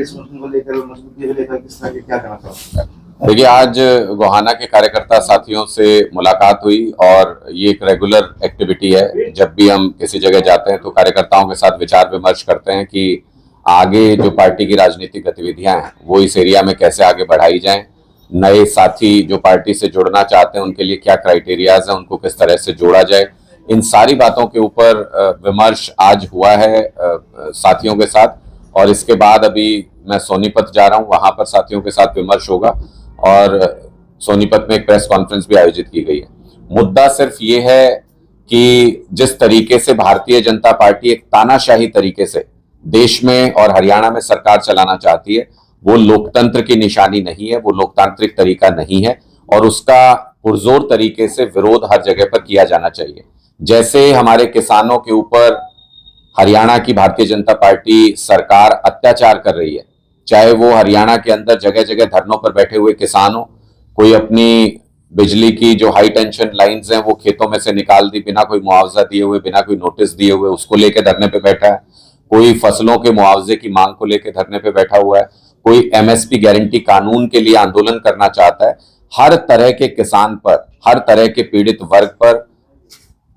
इस मुद्दे को लेकर मजबूती को लेकर किस तरह के क्या कहना चाहोगे? देखिए, आज गोहाना के कार्यकर्ता साथियों से मुलाकात हुई और ये एक रेगुलर एक्टिविटी है। जब भी हम किसी जगह जाते हैं तो कार्यकर्ताओं के साथ विचार विमर्श करते हैं कि आगे जो पार्टी की राजनीतिक गतिविधियां हैं वो इस एरिया में कैसे आगे बढ़ाई जाएं। नए साथी जो पार्टी से जुड़ना चाहते हैं उनके लिए क्या क्राइटेरियाज हैं, उनको किस तरह से जोड़ा जाए। इन सारी बातों के ऊपर विमर्श आज हुआ है साथियों के साथ। और इसके बाद अभी मैं सोनीपत जा रहा हूं, वहां पर साथियों के साथ विमर्श होगा और सोनीपत में एक प्रेस कॉन्फ्रेंस भी आयोजित की गई है। मुद्दा सिर्फ ये है कि जिस तरीके से भारतीय जनता पार्टी एक तानाशाही तरीके से देश में और हरियाणा में सरकार चलाना चाहती है, वो लोकतंत्र की निशानी नहीं है, वो लोकतांत्रिक तरीका नहीं है और उसका पुरजोर तरीके से विरोध हर जगह पर किया जाना चाहिए। जैसे हमारे किसानों के ऊपर हरियाणा की भारतीय जनता पार्टी सरकार अत्याचार कर रही है, चाहे वो हरियाणा के अंदर जगह जगह धरनों पर बैठे हुए किसान हो, कोई अपनी बिजली की जो हाई टेंशन लाइंस हैं वो खेतों में से निकाल दी बिना कोई मुआवजा दिए हुए, बिना कोई नोटिस दिए हुए, उसको लेके धरने पे बैठा है। कोई फसलों के मुआवजे की मांग को लेकर धरने पे बैठा हुआ है, कोई एमएसपी गारंटी कानून के लिए आंदोलन करना चाहता है। हर तरह के किसान पर, हर तरह के पीड़ित वर्ग पर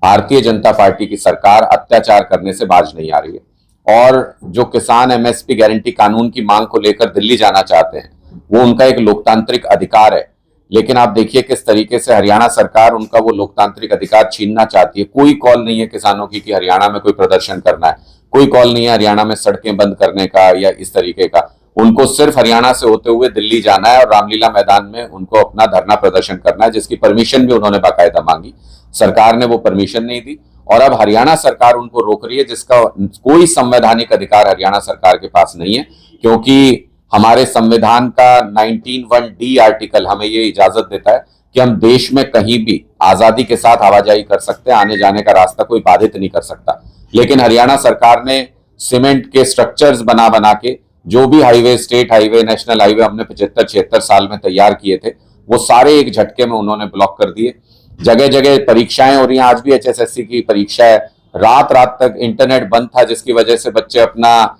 भारतीय जनता पार्टी की सरकार अत्याचार करने से बाज नहीं आ रही है। और जो किसान एमएसपी गारंटी कानून की मांग को लेकर दिल्ली जाना चाहते हैं वो उनका एक लोकतांत्रिक अधिकार है, लेकिन आप देखिए किस तरीके से हरियाणा सरकार उनका वो लोकतांत्रिक अधिकार छीनना चाहती है। कोई कॉल नहीं है किसानों की कि हरियाणा में कोई प्रदर्शन करना है, कोई कॉल नहीं है हरियाणा में सड़कें बंद करने का या इस तरीके का। उनको सिर्फ हरियाणा से होते हुए दिल्ली जाना है और रामलीला मैदान में उनको अपना धरना प्रदर्शन करना है, जिसकी परमिशन भी उन्होंने बाकायदा मांगी। सरकार ने वो परमिशन नहीं दी और अब हरियाणा सरकार उनको रोक रही है, जिसका कोई संवैधानिक अधिकार हरियाणा सरकार के पास नहीं है, क्योंकि हमारे संविधान का 19(1)D आर्टिकल हमें ये इजाजत देता है कि हम देश में कहीं भी आजादी के साथ आवाजाही कर सकते हैं, आने जाने का रास्ता कोई बाधित नहीं कर सकता। लेकिन हरियाणा सरकार ने सीमेंट के स्ट्रक्चर्स बना बना के जो भी highway, state highway, national highway हमने 75-76 साल में तैयार किए थे, वो सारे एक झटके में उन्होंने ब्लॉक कर दिए। जगह जगह परीक्षाएं हो रही हैं, आज भी एचएसएससी की परीक्षा है, रात रात तक इंटरनेट बंद था, जिसकी वजह से बच्चे अपना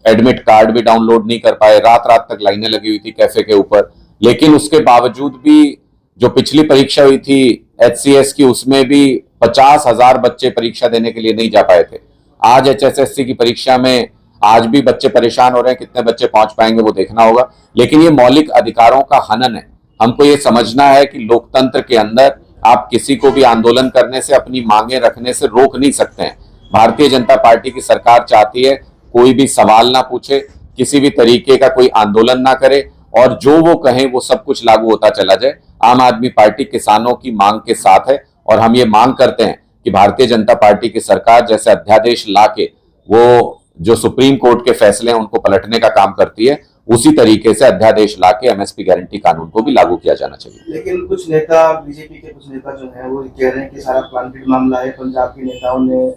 एडमिट कार्ड भी डाउनलोड नहीं कर पाए। रात रात तक लाइनें लगी हुई थी कैफे के ऊपर। लेकिन उसके बावजूद भी जो पिछली परीक्षा हुई थी एचसीएस की, उसमें भी 50,000 बच्चे परीक्षा देने के लिए नहीं जा पाए थे। आज एचएसएससी की परीक्षा में आज भी बच्चे परेशान हो रहे हैं, कितने बच्चे पहुंच पाएंगे वो देखना होगा। लेकिन ये मौलिक अधिकारों का हनन है। हमको ये समझना है कि लोकतंत्र के अंदर आप किसी को भी आंदोलन करने से, अपनी मांगे रखने से रोक नहीं सकते हैं। भारतीय जनता पार्टी की सरकार चाहती है कोई भी सवाल ना पूछे, किसी भी तरीके का कोई आंदोलन ना करे और जो वो कहें वो सब कुछ लागू होता चला जाए। आम आदमी पार्टी किसानों की मांग के साथ है और हम ये मांग करते हैं कि भारतीय जनता पार्टी की सरकार जैसे अध्यादेश ला के वो जो सुप्रीम कोर्ट के फैसले हैं उनको पलटने का काम करती है, उसी तरीके से अध्यादेश ला के एमएसपी गारंटी कानून को भी लागू किया जाना चाहिए। लेकिन कुछ नेता, बीजेपी के कुछ नेता जो है वो कह रहे हैं कि सारा प्लांटेड मामला है, पंजाब के नेताओं ने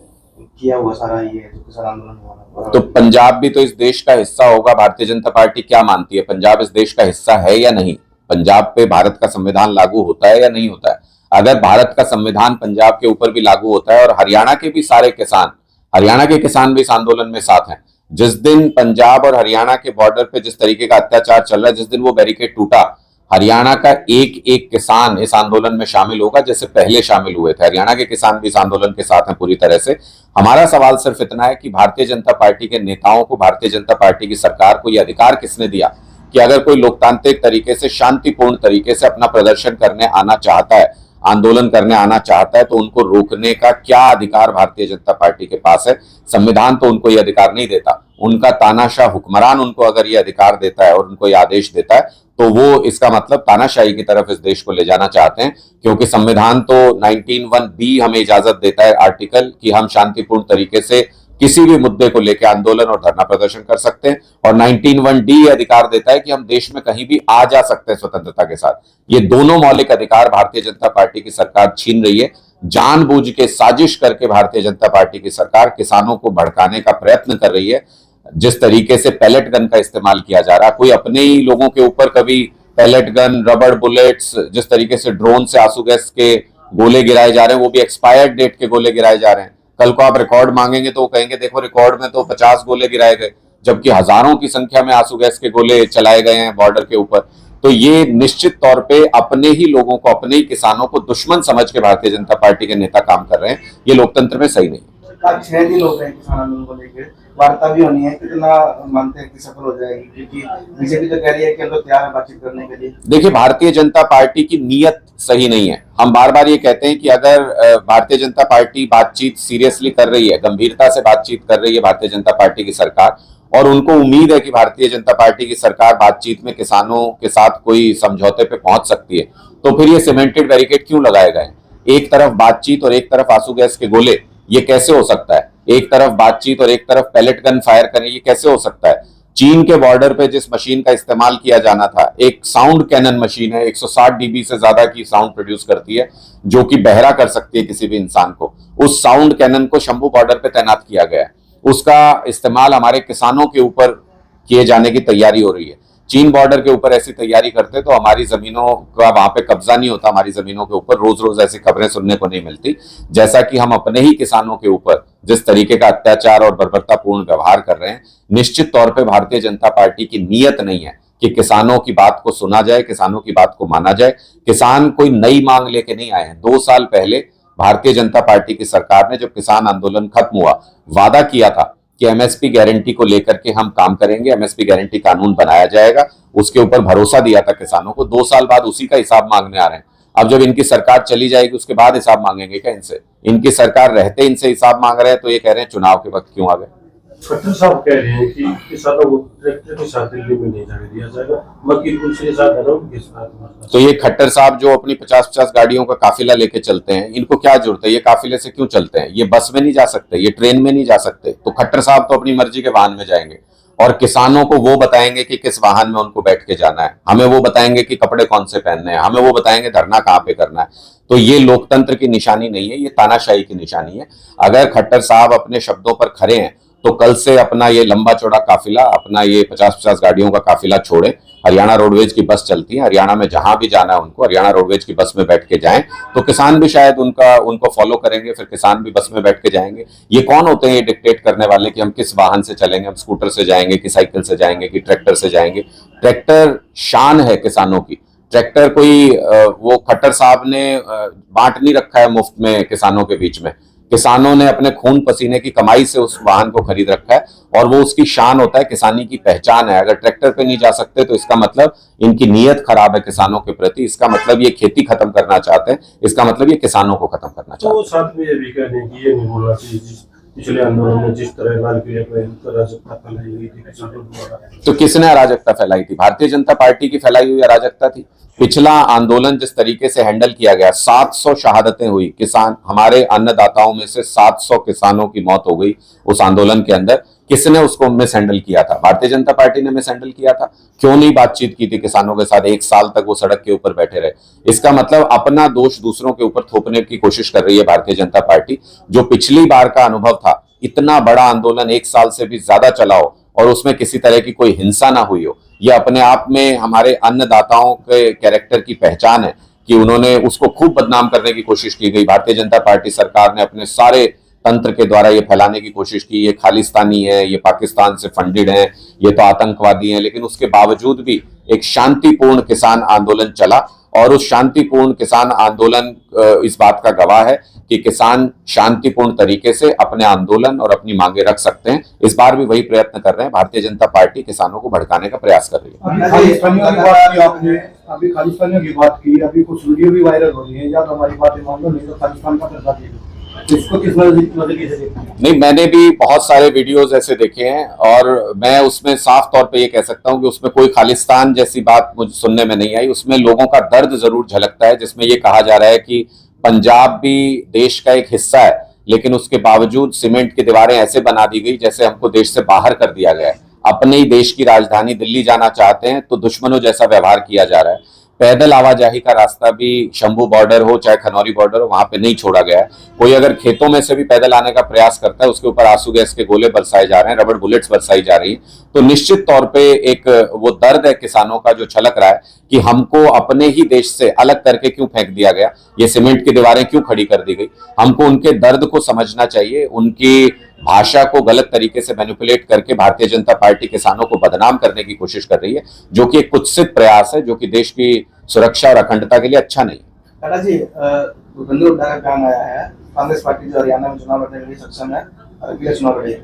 किया हुआ सारा ये जो किसान आंदोलन हुआ। तो पंजाब भी तो इस देश का हिस्सा होगा। भारतीय जनता पार्टी क्या मानती है, पंजाब इस देश का हिस्सा है या नहीं? पंजाब पे भारत का संविधान लागू होता है या नहीं होता है? अगर भारत का संविधान पंजाब के ऊपर भी लागू होता है और हरियाणा के भी सारे किसान, हरियाणा के किसान भी इस आंदोलन में साथ हैं। जिस दिन पंजाब और हरियाणा के बॉर्डर पे जिस तरीके का अत्याचार चल रहा है, जिस दिन वो बैरिकेड टूटा, हरियाणा का एक एक किसान इस आंदोलन में शामिल होगा जैसे पहले शामिल हुए थे। हरियाणा के किसान भी इस आंदोलन के साथ हैं पूरी तरह से। हमारा सवाल सिर्फ इतना है कि भारतीय जनता पार्टी के नेताओं को, भारतीय जनता पार्टी की सरकार को यह अधिकार किसने दिया कि अगर कोई लोकतांत्रिक तरीके से, शांतिपूर्ण तरीके से अपना प्रदर्शन करने आना चाहता है, आंदोलन करने आना चाहता है, तो उनको रोकने का क्या अधिकार भारतीय जनता पार्टी के पास है? संविधान तो उनको यह अधिकार नहीं देता। उनका तानाशाह हुक्मरान उनको अगर ये अधिकार देता है और उनको ये आदेश देता है तो वो इसका मतलब तानाशाही की तरफ इस देश को ले जाना चाहते हैं, क्योंकि संविधान तो 19(1)B हमें इजाजत देता है आर्टिकल कि हम शांतिपूर्ण तरीके से किसी भी मुद्दे को लेकर आंदोलन और धरना प्रदर्शन कर सकते हैं, और 19(1)D अधिकार देता है कि हम देश में कहीं भी आ जा सकते हैं स्वतंत्रता के साथ। ये दोनों मौलिक अधिकार भारतीय जनता पार्टी की सरकार छीन रही है। जानबूझ के, साजिश करके भारतीय जनता पार्टी की सरकार किसानों को भड़काने का प्रयत्न कर रही है। जिस तरीके से पैलेट गन का इस्तेमाल किया जा रहा है, कोई अपने ही लोगों के ऊपर कभी पैलेट गन, रबड़ बुलेट्स, जिस तरीके से ड्रोन से आंसू गैस के गोले गिराए जा रहे हैं, वो भी एक्सपायर्ड डेट के गोले गिराए जा रहे हैं। कल को आप रिकॉर्ड मांगेंगे तो वो कहेंगे देखो रिकॉर्ड में तो 50 गोले गिराए गए, जबकि हजारों की संख्या में आंसू गैस के गोले चलाए गए हैं बॉर्डर के ऊपर। तो ये निश्चित तौर पे अपने ही लोगों को, अपने ही किसानों को दुश्मन समझ के भारतीय जनता पार्टी के नेता काम कर रहे हैं। ये लोकतंत्र में सही नहीं। आज 6 दिन हो गए किसान आंदोलन को लेकर, वार्ता भी होनी है, कितना मानते हैं कि सफल हो जाएगी? क्योंकि बीजेपी तो कह रही है कि हम तो तैयार है बातचीत करने के लिए। देखिए, भारतीय जनता पार्टी की नीयत सही नहीं है। हम बार बार ये कहते हैं कि अगर भारतीय जनता पार्टी बातचीत सीरियसली कर रही है, गंभीरता से बातचीत कर रही है भारतीय जनता पार्टी की सरकार, और उनको उम्मीद है कि भारतीय जनता पार्टी की सरकार बातचीत में किसानों के साथ कोई समझौते पे पहुंच सकती है, तो फिर ये सीमेंटेड बैरिकेड क्यों लगाए गए? एक तरफ बातचीत और एक तरफ आंसू गैस के गोले, ये कैसे हो सकता है? एक तरफ बातचीत और एक तरफ पैलेट गन फायर करें, ये कैसे हो सकता है? चीन के बॉर्डर पे जिस मशीन का इस्तेमाल किया जाना था, एक साउंड कैनन मशीन है, 160 डीबी से ज्यादा की साउंड प्रोड्यूस करती है, जो कि बहरा कर सकती है किसी भी इंसान को। उस साउंड कैनन को शंभू बॉर्डर पे तैनात किया गया है। उसका इस्तेमाल हमारे किसानों के ऊपर किए जाने की तैयारी हो रही है। चीन बॉर्डर के ऊपर ऐसी तैयारी करते तो हमारी जमीनों का वहां पे कब्जा नहीं होता, हमारी जमीनों के ऊपर रोज रोज ऐसी खबरें सुनने को नहीं मिलती। जैसा कि हम अपने ही किसानों के ऊपर जिस तरीके का अत्याचार और बर्बरतापूर्ण व्यवहार कर रहे हैं, निश्चित तौर पे भारतीय जनता पार्टी की नीयत नहीं है कि किसानों की बात को सुना जाए, किसानों की बात को माना जाए। किसान कोई नई मांग लेके नहीं आए हैं। 2 साल पहले भारतीय जनता पार्टी की सरकार ने, जब किसान आंदोलन खत्म हुआ, वादा किया था कि एमएसपी गारंटी को लेकर के हम काम करेंगे, एमएसपी गारंटी कानून बनाया जाएगा। उसके ऊपर भरोसा दिया था किसानों को। 2 साल बाद उसी का हिसाब मांगने आ रहे हैं। अब जब इनकी सरकार चली जाएगी उसके बाद हिसाब मांगेंगे क्या इनसे? इनकी सरकार रहते इनसे हिसाब मांग रहे हैं, तो ये कह रहे हैं चुनाव के वक्त क्यों आ गए? खट्टर साहब कह रहे हैं कि किसानों को ट्रैक्टर के साथ दिल्ली में नहीं जाने दिया जाएगा, मकीर पुलिस के साथ के साथ। तो ये खट्टर साहब जो अपनी 50-50 गाड़ियों का काफिला लेके चलते हैं, इनको क्या जरूरत है? ये काफिले से क्यों चलते हैं? ये बस में नहीं जा सकते, ये ट्रेन में नहीं जा सकते। तो खट्टर साहब तो अपनी मर्जी के वाहन में जाएंगे और किसानों को वो बताएंगे कि किस वाहन में उनको बैठ के जाना है, हमें वो बताएंगे कि कपड़े कौन से पहनने हैं, हमें वो बताएंगे धरना कहाँ पे करना है। तो ये लोकतंत्र की निशानी नहीं है, ये तानाशाही की निशानी है। अगर खट्टर साहब अपने शब्दों पर खरे हैं तो कल से अपना ये लंबा चौड़ा काफिला, अपना ये 50-50 गाड़ियों का काफिला छोड़े। हरियाणा रोडवेज की बस चलती है, हरियाणा में जहां भी जाना है उनको हरियाणा रोडवेज की बस में बैठ के जाएं, तो किसान भी शायद उनको फॉलो करेंगे, फिर किसान भी बस में बैठ के जाएंगे। ये कौन होते हैं ये डिक्टेट करने वाले कि हम किस वाहन से चलेंगे? हम स्कूटर से जाएंगे कि साइकिल से जाएंगे कि ट्रैक्टर से जाएंगे? ट्रैक्टर शान है किसानों की। ट्रैक्टर कोई वो खट्टर साहब ने बांट नहीं रखा है मुफ्त में किसानों के बीच में। किसानों ने अपने खून पसीने की कमाई से उस वाहन को खरीद रखा है और वो उसकी शान होता है, किसानी की पहचान है। अगर ट्रैक्टर पे नहीं जा सकते तो इसका मतलब इनकी नीयत खराब है किसानों के प्रति, इसका मतलब ये खेती खत्म करना चाहते हैं, इसका मतलब ये किसानों को खत्म करना चाहते हैं। तो साथ में ये भी कह रहे हैं कि ये नहीं बोलना चाहिए पिछले आंदोलन में जिस तरह लाल किले पर अराजकता फैलाई गई थी किसानों द्वारा। तो किसने अराजकता फैलाई थी? भारतीय जनता पार्टी की फैलाई हुई अराजकता थी। पिछला आंदोलन जिस तरीके से हैंडल किया गया, 700 शहादतें हुई, किसान, हमारे अन्नदाताओं में से 700 किसानों की मौत हो गई उस आंदोलन के अंदर। किसने उसको मिस हैंडल किया था? भारतीय जनता पार्टी ने मिस हैंडल किया था। क्यों नहीं बातचीत की थी किसानों के साथ? 1 साल तक वो सड़क के ऊपर बैठे रहे। इसका मतलब अपना दोष दूसरों के ऊपर थोपने की कोशिश कर रही है भारतीय जनता पार्टी। जो पिछली बार का अनुभव था, इतना बड़ा आंदोलन 1 साल से भी ज्यादा चला हो और उसमें किसी तरह की कोई हिंसा ना हुई हो, यह अपने आप में हमारे अन्नदाताओं के कैरेक्टर की पहचान है कि उन्होंने उसको खूब बदनाम करने की कोशिश की गई। भारतीय जनता पार्टी सरकार ने अपने सारे तंत्र के द्वारा ये फैलाने की कोशिश की, ये खालिस्तानी है, ये पाकिस्तान से फंडेड है, ये तो आतंकवादी हैं। लेकिन उसके बावजूद भी एक शांतिपूर्ण किसान आंदोलन चला और उस शांतिपूर्ण किसान आंदोलन इस बात का गवाह है कि किसान शांतिपूर्ण तरीके से अपने आंदोलन और अपनी मांगे रख सकते हैं। इस बार भी वही प्रयत्न कर रहे हैं। भारतीय जनता पार्टी किसानों को भड़काने का प्रयास कर रही है। अभी खालिस्तानियों की बात की आपने, अभी खालिस्तानियों की बात की, अभी कुछ वीडियो भी वायरल हो रही है, या तो हमारी बातें मान लो, नहीं तो खालिस्तान का दर्जा दे दो। इसको किस नजरिए से देखते हैं? नहीं, मैंने भी बहुत सारे वीडियोस ऐसे देखे हैं और मैं उसमें साफ तौर पे ये कह सकता हूं कि उसमें कोई खालिस्तान जैसी बात मुझे सुनने में नहीं आई। उसमें लोगों का दर्द जरूर झलकता है, जिसमें ये कहा जा रहा है कि पंजाब भी देश का एक हिस्सा है, लेकिन उसके बावजूद सीमेंट की दीवारें ऐसे बना दी गई जैसे हमको देश से बाहर कर दिया गया है। अपने ही देश की राजधानी दिल्ली जाना चाहते हैं तो दुश्मनों जैसा व्यवहार किया जा रहा है। पैदल आवाजाही का रास्ता भी शंभू बॉर्डर हो चाहे खनौरी बॉर्डर हो, वहां पे नहीं छोड़ा गया है। कोई अगर खेतों में से भी पैदल आने का प्रयास करता है, उसके ऊपर आंसू गैस के गोले बरसाए जा रहे हैं, रबड़ बुलेट्स बरसाई जा रही है। तो निश्चित तौर पे एक वो दर्द है किसानों का जो छलक रहा है कि हमको अपने ही देश से अलग करके क्यों फेंक दिया गया, ये सीमेंट की दीवारें क्यों खड़ी कर दी गई। हमको उनके दर्द को समझना चाहिए। उनकी भाषा को गलत तरीके से मैनिपुलेट करके भारतीय जनता पार्टी किसानों को बदनाम करने की कोशिश कर रही है, जो कि एक कुत्सित प्रयास है, जो कि देश की सुरक्षा और अखंडता के लिए अच्छा नहीं है। टाटा जी, भूपेंद्र हुड्डा का बयान आया है, कांग्रेस पार्टी जो हरियाणा में चुनाव लड़ने के लिए सक्षम है और अगले चुनाव लड़ेगी।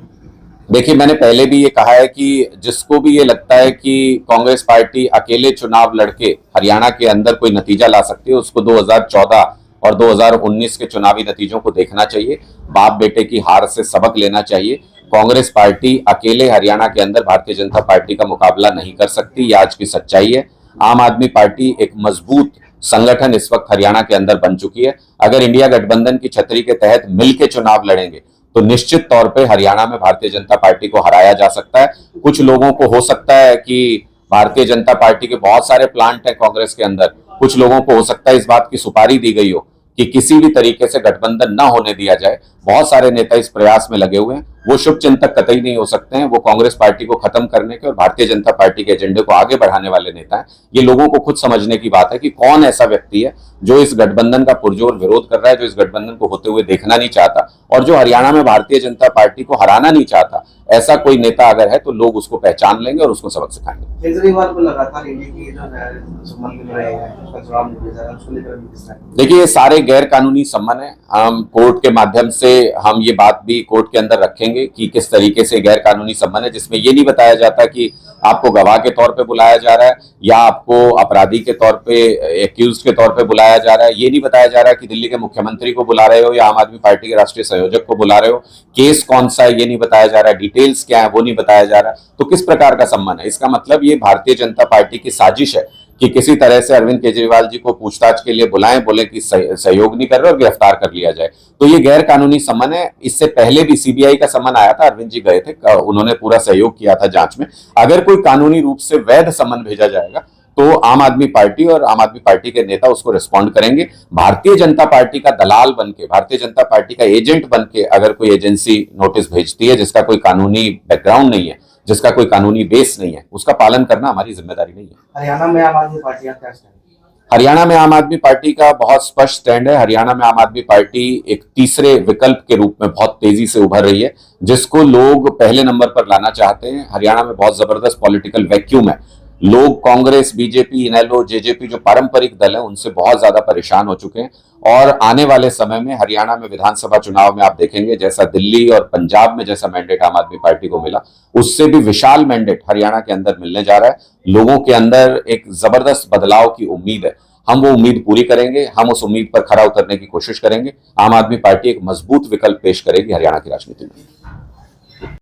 देखिए, मैंने पहले भी ये कहा है कि जिसको भी ये लगता है कि कांग्रेस पार्टी अकेले चुनाव लड़के हरियाणा के अंदर कोई नतीजा ला सकती है, उसको 2014 और 2019 के चुनावी नतीजों को देखना चाहिए। बाप बेटे की हार से सबक लेना चाहिए। कांग्रेस पार्टी अकेले हरियाणा के अंदर भारतीय जनता पार्टी का मुकाबला नहीं कर सकती, ये आज की सच्चाई है। आम आदमी पार्टी एक मजबूत संगठन इस वक्त हरियाणा के अंदर बन चुकी है। अगर इंडिया गठबंधन की छतरी के तहत मिलकर चुनाव लड़ेंगे तो निश्चित तौर पे हरियाणा में भारतीय जनता पार्टी को हराया जा सकता है। कुछ लोगों को हो सकता है कि भारतीय जनता पार्टी के बहुत सारे प्लांट हैं कांग्रेस के अंदर, कुछ लोगों को हो सकता है इस बात की सुपारी दी गई हो कि किसी भी तरीके से गठबंधन ना होने दिया जाए। बहुत सारे नेता इस प्रयास में लगे हुए हैं, वो शुभ चिंतक कतई नहीं हो सकते हैं। वो कांग्रेस पार्टी को खत्म करने के और भारतीय जनता पार्टी के एजेंडे को आगे बढ़ाने वाले नेता हैं। ये लोगों को खुद समझने की बात है कि कौन ऐसा व्यक्ति है जो इस गठबंधन का पुरजोर विरोध कर रहा है, जो इस गठबंधन को होते हुए देखना नहीं चाहता और जो हरियाणा में भारतीय जनता पार्टी को हराना नहीं चाहता। ऐसा कोई नेता अगर है तो लोग उसको पहचान लेंगे और उसको सबक सिखाएंगे। केजरीवाल को लगातार ईडी की जो है सम्मान मिल रहे हैं, उसका जवाब नहीं दिया जा रहा, उसको लेकर भी किस तरह? देखिए, ये सारे गैर कानूनी सम्मन है। हम कोर्ट के माध्यम से हम ये बात भी कोर्ट के अंदर रखेंगे कि किस तरीके से गैर कानूनी सम्मन है, जिसमें ये नहीं बताया जाता कि आपको गवाह के तौर पे बुलाया जा रहा है या आपको अपराधी के तौर पे, एक्यूज्ड के तौर पे बुलाया जा रहा है। ये नहीं बताया जा रहा कि दिल्ली के मुख्यमंत्री को बुला रहे हो या आम आदमी पार्टी के राष्ट्रीय संयोजक को बुला रहे हो। केस कौन सा है ये नहीं बताया जा रहा, डिटेल्स क्या है वो नहीं बताया जा रहा। तो किस प्रकार का सम्मन है? इसका मतलब ये भारतीय जनता पार्टी की साजिश है कि किसी तरह से अरविंद केजरीवाल जी को पूछताछ के लिए बुलाएं, बोले कि सहयोग नहीं कर रहे और गिरफ्तार कर लिया जाए। तो ये गैर कानूनी सम्मन है। इससे पहले भी सीबीआई का सम्मन आया था, अरविंद जी गए थे, उन्होंने पूरा सहयोग किया था जांच में। अगर कोई कानूनी रूप से वैध सम्मन भेजा जाएगा तो आम आदमी पार्टी और आम आदमी पार्टी के नेता उसको रिस्पॉन्ड करेंगे। भारतीय जनता पार्टी का दलाल बनके, भारतीय जनता पार्टी का एजेंट बनके अगर कोई एजेंसी नोटिस भेजती है जिसका कोई कानूनी बैकग्राउंड नहीं है, जिसका कोई कानूनी बेस नहीं है, उसका पालन करना हमारी जिम्मेदारी नहीं है। हरियाणा में आम आदमी पार्टी का क्या स्टैंड है? हरियाणा में आम आदमी पार्टी का बहुत स्पष्ट स्टैंड है। हरियाणा में आम आदमी पार्टी एक तीसरे विकल्प के रूप में बहुत तेजी से उभर रही है, जिसको लोग पहले नंबर पर लाना चाहते हैं। हरियाणा में बहुत जबरदस्त पॉलिटिकल वैक्यूम है। लोग कांग्रेस, बीजेपी, इनेलो, जेजेपी जो पारंपरिक दल है उनसे बहुत ज्यादा परेशान हो चुके हैं और आने वाले समय में हरियाणा में विधानसभा चुनाव में आप देखेंगे जैसा दिल्ली और पंजाब में जैसा मैंडेट आम आदमी पार्टी को मिला, उससे भी विशाल मैंडेट हरियाणा के अंदर मिलने जा रहा है। लोगों के अंदर एक जबरदस्त बदलाव की उम्मीद है। हम वो उम्मीद पूरी करेंगे, हम उस उम्मीद पर खरा उतरने की कोशिश करेंगे। आम आदमी पार्टी एक मजबूत विकल्प पेश करेगी हरियाणा की राजनीति में।